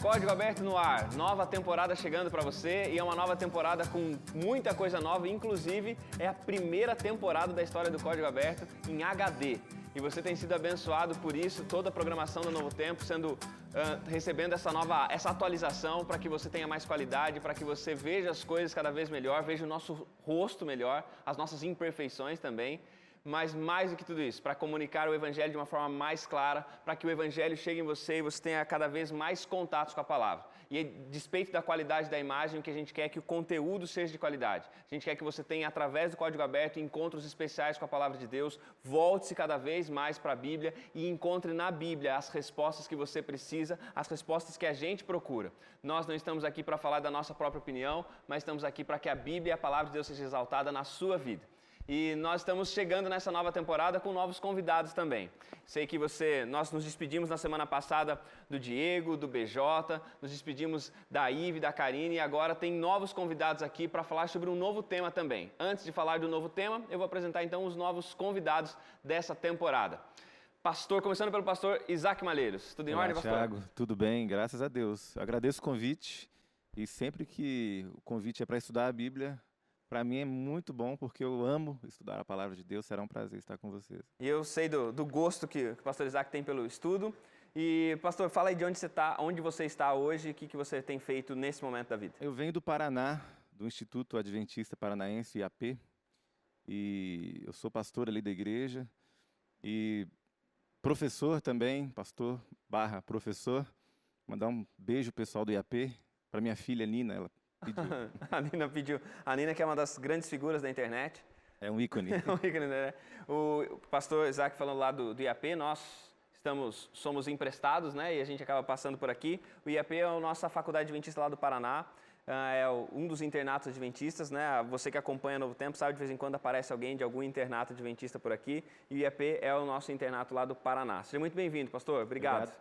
Código Aberto no ar, nova temporada chegando para você e é uma nova temporada com muita coisa nova, inclusive é a primeira temporada da história do Código Aberto em HD. E você tem sido abençoado por isso, toda a programação do Novo Tempo recebendo essa atualização para que você tenha mais qualidade, para que você veja as coisas cada vez melhor, veja o nosso rosto melhor, as nossas imperfeições também. Mas mais do que tudo isso, para comunicar o Evangelho de uma forma mais clara, para que o Evangelho chegue em você e você tenha cada vez mais contatos com a palavra. E a despeito da qualidade da imagem, o que a gente quer é que o conteúdo seja de qualidade. A gente quer que você tenha, através do Código Aberto, encontros especiais com a palavra de Deus, volte-se cada vez mais para a Bíblia e encontre na Bíblia as respostas que você precisa, as respostas que a gente procura. Nós não estamos aqui para falar da nossa própria opinião, mas estamos aqui para que a Bíblia e a palavra de Deus seja exaltada na sua vida. E nós estamos chegando nessa nova temporada com novos convidados também. Sei que nós nos despedimos na semana passada do Diego, do BJ, nos despedimos da Ive, da Karine e agora tem novos convidados aqui para falar sobre um novo tema também. Antes de falar do novo tema, eu vou apresentar então os novos convidados dessa temporada. Começando pelo pastor Isaac Malheiros. Tudo em ordem, pastor? Thiago, tudo bem, graças a Deus. Eu agradeço o convite e sempre que o convite é para estudar a Bíblia, para mim é muito bom, porque eu amo estudar a palavra de Deus. Será um prazer estar com vocês. E eu sei do gosto que o pastor Isaac tem pelo estudo. E, pastor, fala aí de onde você está hoje e o que você tem feito nesse momento da vida. Eu venho do Paraná, do Instituto Adventista Paranaense, IAP, e eu sou pastor ali da igreja e professor também, pastor/professor. Mandar um beijo pessoal do IAP, para minha filha Nina, ela pediu. A Nina pediu. A Nina que é uma das grandes figuras da internet. É um ícone. É um ícone, né? O pastor Isaac falando lá do IAP, nós somos emprestados, né? E a gente acaba passando por aqui. O IAP é a nossa faculdade adventista lá do Paraná. É um dos internatos adventistas, né? Você que acompanha Novo Tempo sabe de vez em quando aparece alguém de algum internato adventista por aqui. E o IAP é o nosso internato lá do Paraná. Seja muito bem-vindo, pastor. Obrigado.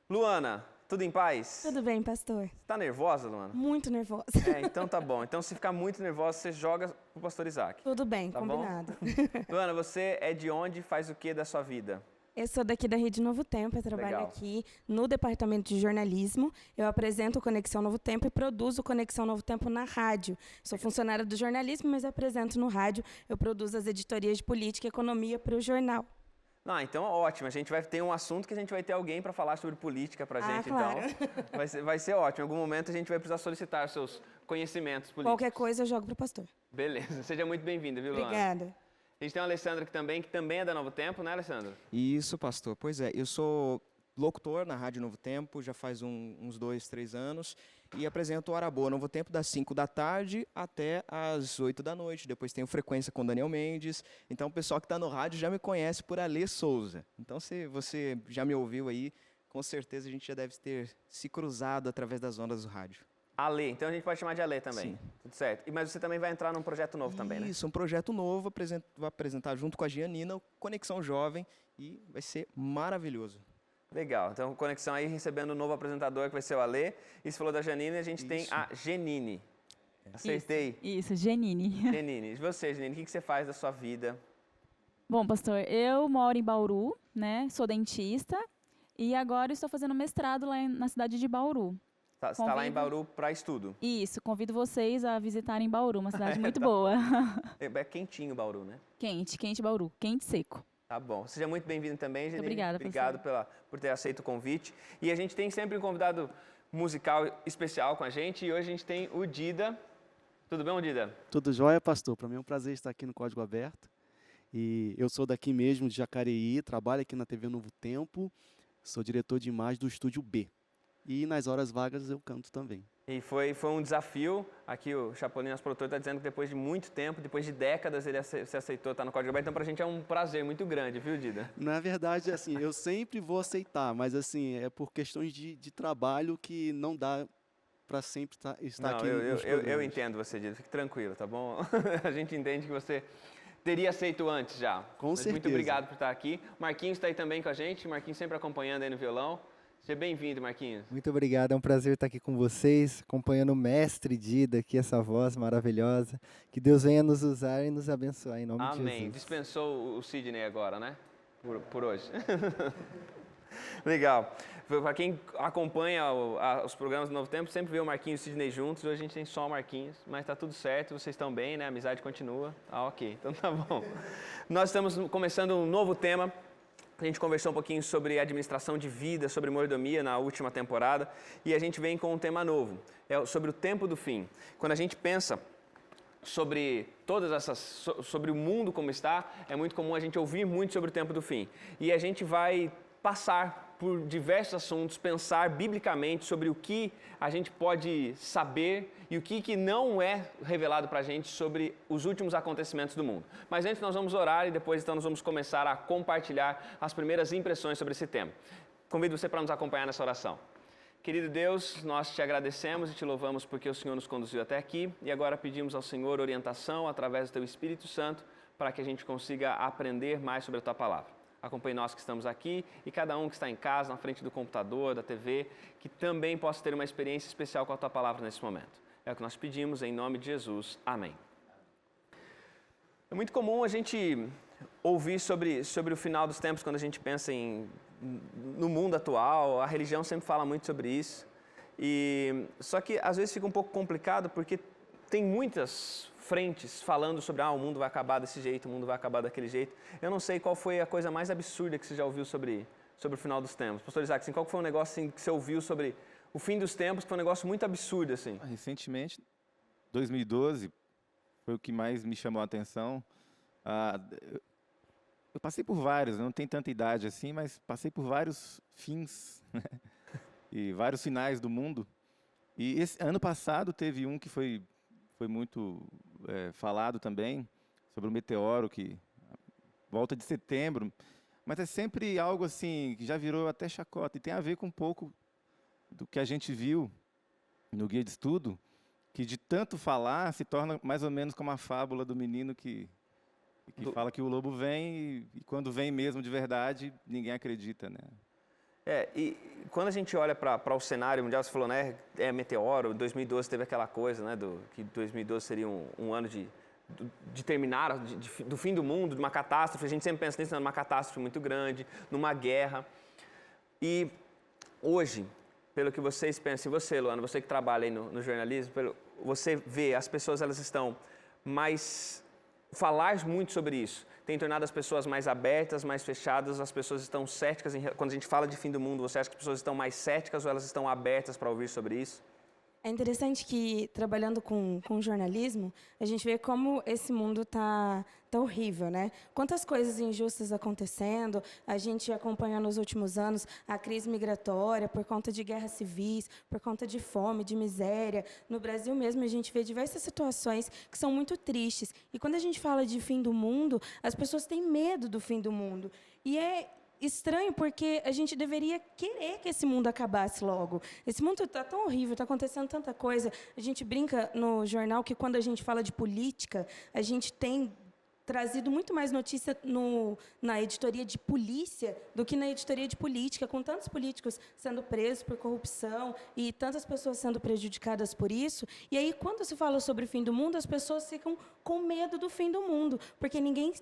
Luana, tudo em paz? Tudo bem, pastor. Tá nervosa, Luana? Muito nervosa. Então tá bom. Então se ficar muito nervosa, você joga pro pastor Isaac. Tudo bem, tá combinado. Bom? Luana, você é de onde? Faz o que da sua vida? Eu sou daqui da Rede Novo Tempo, eu trabalho Legal. aqui no departamento de jornalismo. Eu apresento o Conexão Novo Tempo e produzo o Conexão Novo Tempo na rádio. Sou funcionária do jornalismo, mas apresento no rádio. Eu produzo as editorias de política e economia para o jornal. Então ótimo, a gente vai ter um assunto que a gente vai ter alguém para falar sobre política pra gente, claro. Então vai ser ótimo. Em algum momento a gente vai precisar solicitar seus conhecimentos políticos. Qualquer coisa eu jogo para o pastor. Beleza, seja muito bem-vinda, viu, Luana? Obrigada. A gente tem a Alessandra que também é da Novo Tempo, né, Alessandra? Isso, pastor. Pois é, eu sou locutor na Rádio Novo Tempo, já faz uns 2, 3 anos, e apresento o Hora Boa Novo Tempo das 5 da tarde até às 8 da noite. Depois tenho Frequência com Daniel Mendes. Então o pessoal que está no rádio já me conhece por Alê Souza. Então se você já me ouviu aí, com certeza a gente já deve ter se cruzado através das ondas do rádio. Alê, então a gente pode chamar de Alê também. Sim. Tudo certo. Mas você também vai entrar num projeto novo também, né? Isso, um projeto novo, vou apresentar junto com a Gianina, o Conexão Jovem, e vai ser maravilhoso. Legal, então Conexão aí recebendo um novo apresentador que vai ser o Alê. E você falou da Janine, a gente tem a Genine. Acertei? Isso, Genine. Genine. E você, Genine, o que você faz da sua vida? Bom, pastor, eu moro em Bauru, né? Sou dentista e agora estou fazendo mestrado lá na cidade de Bauru. Você está lá em Bauru para estudo? Isso, convido vocês a visitarem Bauru, uma cidade muito boa. É quentinho Bauru, né? Quente Bauru, quente e seco. Tá bom. Seja muito bem-vindo também, Genine. Obrigada, Obrigado por ter aceito o convite. E a gente tem sempre um convidado musical especial com a gente. E hoje a gente tem o Dida. Tudo bem, Dida? Tudo jóia, pastor. Para mim é um prazer estar aqui no Código Aberto. E eu sou daqui mesmo, de Jacareí, trabalho aqui na TV Novo Tempo. Sou diretor de imagem do Estúdio B. E nas horas vagas eu canto também. E foi um desafio. Aqui o Chapolin, nosso produtor, está dizendo que depois de muito tempo, depois de décadas, ele se aceitou estar no Código Aberto. Então, para a gente é um prazer muito grande, viu, Dida? Na verdade, assim, eu sempre vou aceitar, mas assim, é por questões de trabalho que não dá para sempre estar aqui nos programas. Eu entendo você, Dida. Fique tranquilo, tá bom? A gente entende que você teria aceito antes já. Com certeza. Muito obrigado por estar aqui. Marquinhos está aí também com a gente. Marquinhos sempre acompanhando aí no violão. Seja bem-vindo, Marquinhos. Muito obrigado, é um prazer estar aqui com vocês, acompanhando o mestre Dida aqui, essa voz maravilhosa. Que Deus venha nos usar e nos abençoar, em nome de Jesus. Amém. Dispensou o Sidney agora, né? Por hoje. Legal. Para quem acompanha os programas do Novo Tempo, sempre vê o Marquinhos e o Sidney juntos. Hoje a gente tem só o Marquinhos, mas tá tudo certo, vocês estão bem, né? A amizade continua. Ah, ok, então tá bom. Nós estamos começando um novo tema. A gente conversou um pouquinho sobre administração de vida, sobre mordomia na última temporada, e a gente vem com um tema novo, sobre o tempo do fim. Quando a gente pensa sobre sobre o mundo como está, é muito comum a gente ouvir muito sobre o tempo do fim. E a gente vai passar por diversos assuntos, pensar biblicamente sobre o que a gente pode saber e o que não é revelado para a gente sobre os últimos acontecimentos do mundo. Mas antes nós vamos orar e depois então nós vamos começar a compartilhar as primeiras impressões sobre esse tema. Convido você para nos acompanhar nessa oração. Querido Deus, nós te agradecemos e te louvamos porque o Senhor nos conduziu até aqui e agora pedimos ao Senhor orientação através do Teu Espírito Santo para que a gente consiga aprender mais sobre a Tua Palavra. Acompanhe nós que estamos aqui e cada um que está em casa, na frente do computador, da TV, que também possa ter uma experiência especial com a Tua Palavra nesse momento. É o que nós pedimos em nome de Jesus. Amém. É muito comum a gente ouvir sobre o final dos tempos quando a gente pensa no mundo atual. A religião sempre fala muito sobre isso. Só que às vezes fica um pouco complicado porque tem muitas frentes falando sobre o mundo vai acabar desse jeito, o mundo vai acabar daquele jeito. Eu não sei qual foi a coisa mais absurda que você já ouviu sobre o final dos tempos. Pastor Isaac, assim, qual foi um negócio assim, que você ouviu sobre o fim dos tempos, que foi um negócio muito absurdo assim? Recentemente, 2012, foi o que mais me chamou a atenção. Eu passei por vários, não tenho tanta idade assim, mas passei por vários fins, né? E vários finais do mundo. E esse ano passado teve um que foi muito falado também, sobre o meteoro que volta de setembro, mas é sempre algo assim que já virou até chacota e tem a ver com um pouco do que a gente viu no guia de estudo, que de tanto falar se torna mais ou menos como a fábula do menino que fala que o lobo vem e quando vem mesmo de verdade, ninguém acredita, né? E quando a gente olha para o cenário mundial, você falou, né, meteoro, 2012 teve aquela coisa, né, que 2012 seria um ano de terminar, do fim do mundo, de uma catástrofe. A gente sempre pensa nisso, numa catástrofe muito grande, numa guerra. E hoje, pelo que vocês pensam, e você, Luana, você que trabalha aí no jornalismo, você vê as pessoas, elas estão mais... Falar muito sobre isso tem tornado as pessoas mais abertas, mais fechadas, as pessoas estão céticas. Quando a gente fala de fim do mundo, você acha que as pessoas estão mais céticas ou elas estão abertas para ouvir sobre isso? É interessante que, trabalhando com jornalismo, a gente vê como esse mundo tá horrível, né? Quantas coisas injustas acontecendo, a gente acompanha nos últimos anos a crise migratória por conta de guerras civis, por conta de fome, de miséria. No Brasil mesmo, a gente vê diversas situações que são muito tristes. E quando a gente fala de fim do mundo, as pessoas têm medo do fim do mundo. E é estranho, porque a gente deveria querer que esse mundo acabasse logo. Esse mundo está tão horrível, está acontecendo tanta coisa. A gente brinca no jornal que, quando a gente fala de política, a gente tem trazido muito mais notícia na editoria de polícia do que na editoria de política, com tantos políticos sendo presos por corrupção e tantas pessoas sendo prejudicadas por isso. E aí, quando se fala sobre o fim do mundo, as pessoas ficam com medo do fim do mundo, porque ninguém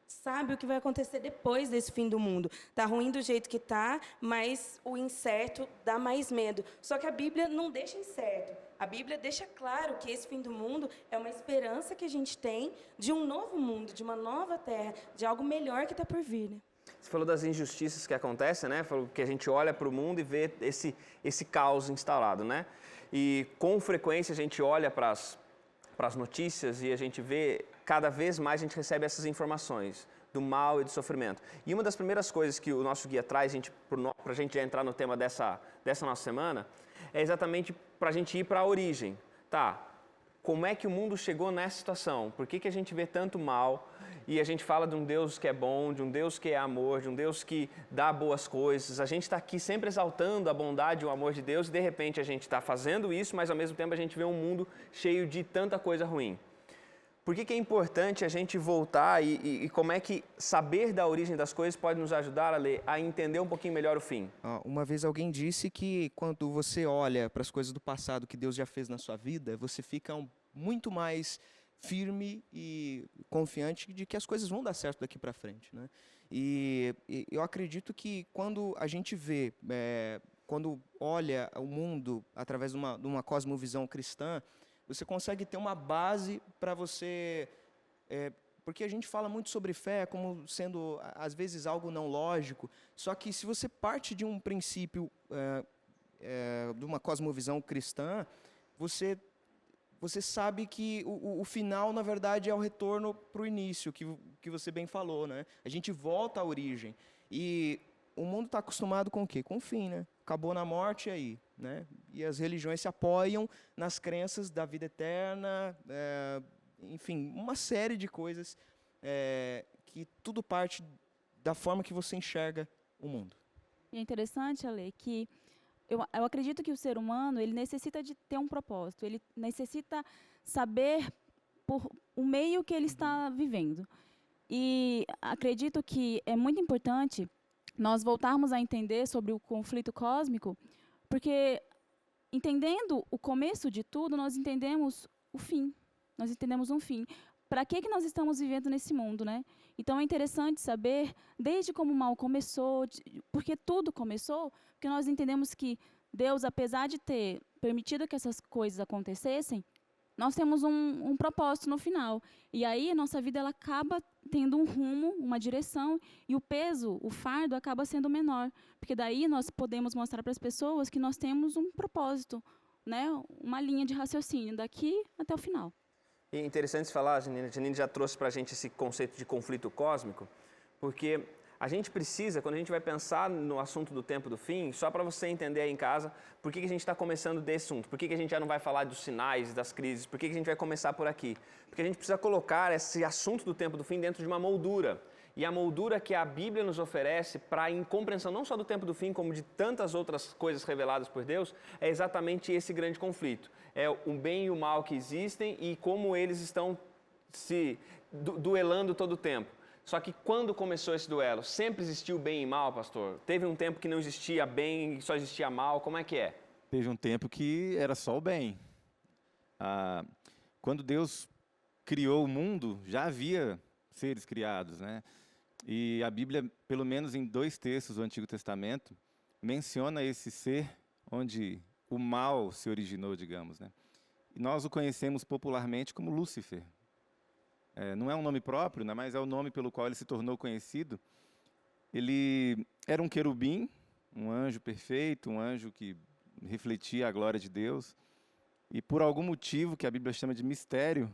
sabe o que vai acontecer depois desse fim do mundo. Está ruim do jeito que está, mas o incerto dá mais medo. Só que a Bíblia não deixa incerto. A Bíblia deixa claro que esse fim do mundo é uma esperança que a gente tem de um novo mundo, de uma nova terra, de algo melhor que está por vir, né? Você falou das injustiças que acontecem, né? Falou que a gente olha para o mundo e vê esse caos instalado, né? E com frequência a gente olha para as notícias e a gente vê, cada vez mais a gente recebe essas informações do mal e do sofrimento. E uma das primeiras coisas que o nosso guia traz para a gente já entrar no tema dessa nossa semana é exatamente para a gente ir para a origem. Tá, como é que o mundo chegou nessa situação? Por que a gente vê tanto mal? E a gente fala de um Deus que é bom, de um Deus que é amor, de um Deus que dá boas coisas. A gente está aqui sempre exaltando a bondade e o amor de Deus e, de repente, a gente está fazendo isso, mas, ao mesmo tempo, a gente vê um mundo cheio de tanta coisa ruim. Por que é importante a gente voltar e como é que saber da origem das coisas pode nos ajudar a entender um pouquinho melhor o fim? Uma vez alguém disse que quando você olha para as coisas do passado que Deus já fez na sua vida, você fica muito mais firme e confiante de que as coisas vão dar certo daqui para frente, né? E eu acredito que quando a gente vê, quando olha o mundo através de uma cosmovisão cristã, você consegue ter uma base para você... porque a gente fala muito sobre fé como sendo, às vezes, algo não lógico, só que se você parte de um princípio, de uma cosmovisão cristã, você sabe que o final, na verdade, é o retorno para o início, que você bem falou, né? A gente volta à origem. E o mundo está acostumado com o quê? Com o fim, né? Acabou na morte, e aí? Né? E as religiões se apoiam nas crenças da vida eterna, enfim, uma série de coisas que tudo parte da forma que você enxerga o mundo. E é interessante, Ale, que eu acredito que o ser humano ele necessita de ter um propósito, ele necessita saber por o meio que ele está vivendo. E acredito que é muito importante nós voltarmos a entender sobre o conflito cósmico, porque entendendo o começo de tudo, nós entendemos o fim. Nós entendemos um fim. Para que nós estamos vivendo nesse mundo, né? Então é interessante saber, desde como o mal começou, porque tudo começou, porque nós entendemos que Deus, apesar de ter permitido que essas coisas acontecessem, nós temos um propósito no final. E aí nossa vida ela acaba tendo um rumo, uma direção, e o peso, o fardo, acaba sendo menor. Porque daí nós podemos mostrar para as pessoas que nós temos um propósito, né? Uma linha de raciocínio, daqui até o final. E é interessante se falar, Janine. A Janine já trouxe para a gente esse conceito de conflito cósmico, porque a gente precisa, quando a gente vai pensar no assunto do tempo do fim, só para você entender aí em casa, por que a gente está começando desse assunto, por que a gente já não vai falar dos sinais, das crises, por que a gente vai começar por aqui? Porque a gente precisa colocar esse assunto do tempo do fim dentro de uma moldura. E a moldura que a Bíblia nos oferece para a incompreensão não só do tempo do fim, como de tantas outras coisas reveladas por Deus, é exatamente esse grande conflito. É o bem e o mal que existem e como eles estão se duelando todo o tempo. Só que quando começou esse duelo, sempre existiu bem e mal, pastor? Teve um tempo que não existia bem e só existia mal, como é que é? Teve um tempo que era só o bem. Quando Deus criou o mundo, já havia seres criados, né? E a Bíblia, pelo menos em 2 textos do Antigo Testamento, menciona esse ser onde o mal se originou, digamos, né? E nós o conhecemos popularmente como Lúcifer. Não é um nome próprio, né, mas é o nome pelo qual ele se tornou conhecido. Ele era um querubim, um anjo perfeito, um anjo que refletia a glória de Deus. E por algum motivo, que a Bíblia chama de mistério,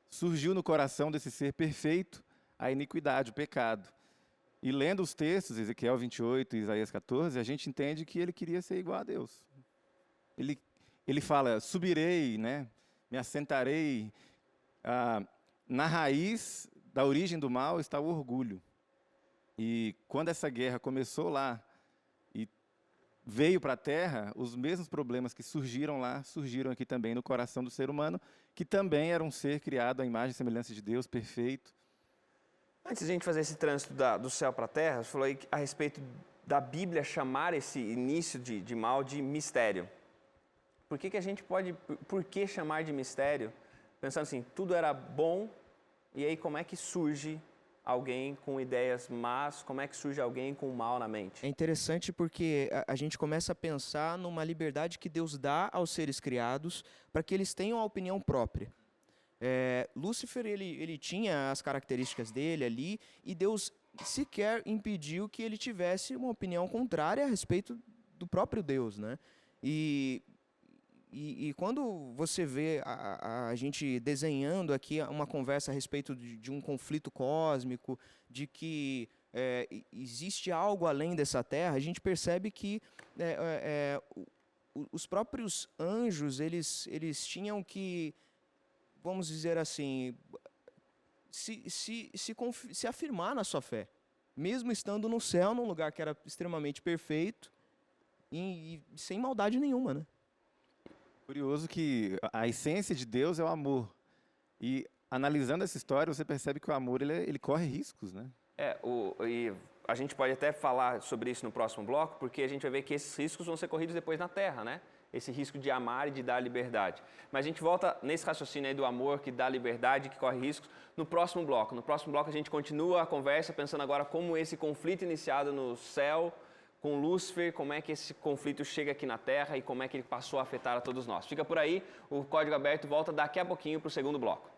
surgiu no coração desse ser perfeito a iniquidade, o pecado. E lendo os textos, Ezequiel 28 e Isaías 14, a gente entende que ele queria ser igual a Deus. Ele fala, subirei, né, me assentarei. Na raiz da origem do mal está o orgulho. E quando essa guerra começou lá e veio para a Terra, os mesmos problemas que surgiram lá, surgiram aqui também no coração do ser humano, que também era um ser criado à imagem e semelhança de Deus, perfeito. Antes de a gente fazer esse trânsito do céu para a terra, você falou aí a respeito da Bíblia chamar esse início de mal de mistério. Por que chamar de mistério? Pensando assim, tudo era bom, e aí como é que surge alguém com ideias más, como é que surge alguém com mal na mente? É interessante porque a gente começa a pensar numa liberdade que Deus dá aos seres criados para que eles tenham a opinião própria. Lúcifer, ele tinha as características dele ali, e Deus sequer impediu que ele tivesse uma opinião contrária a respeito do próprio Deus, né? E quando você vê a gente desenhando aqui uma conversa a respeito de um conflito cósmico, de que existe algo além dessa terra, a gente percebe que os próprios anjos, eles tinham que, vamos dizer assim, se afirmar na sua fé, mesmo estando no céu, num lugar que era extremamente perfeito e sem maldade nenhuma, né? Curioso que a essência de Deus é o amor. E analisando essa história, você percebe que o amor ele corre riscos, né? E a gente pode até falar sobre isso no próximo bloco, porque a gente vai ver que esses riscos vão ser corridos depois na Terra, né? Esse risco de amar e de dar liberdade. Mas a gente volta nesse raciocínio aí do amor, que dá liberdade, que corre riscos, no próximo bloco. No próximo bloco a gente continua a conversa, pensando agora como esse conflito iniciado no céu, com Lúcifer, como é que esse conflito chega aqui na Terra e como é que ele passou a afetar a todos nós. Fica por aí, o Código Aberto volta daqui a pouquinho para o segundo bloco.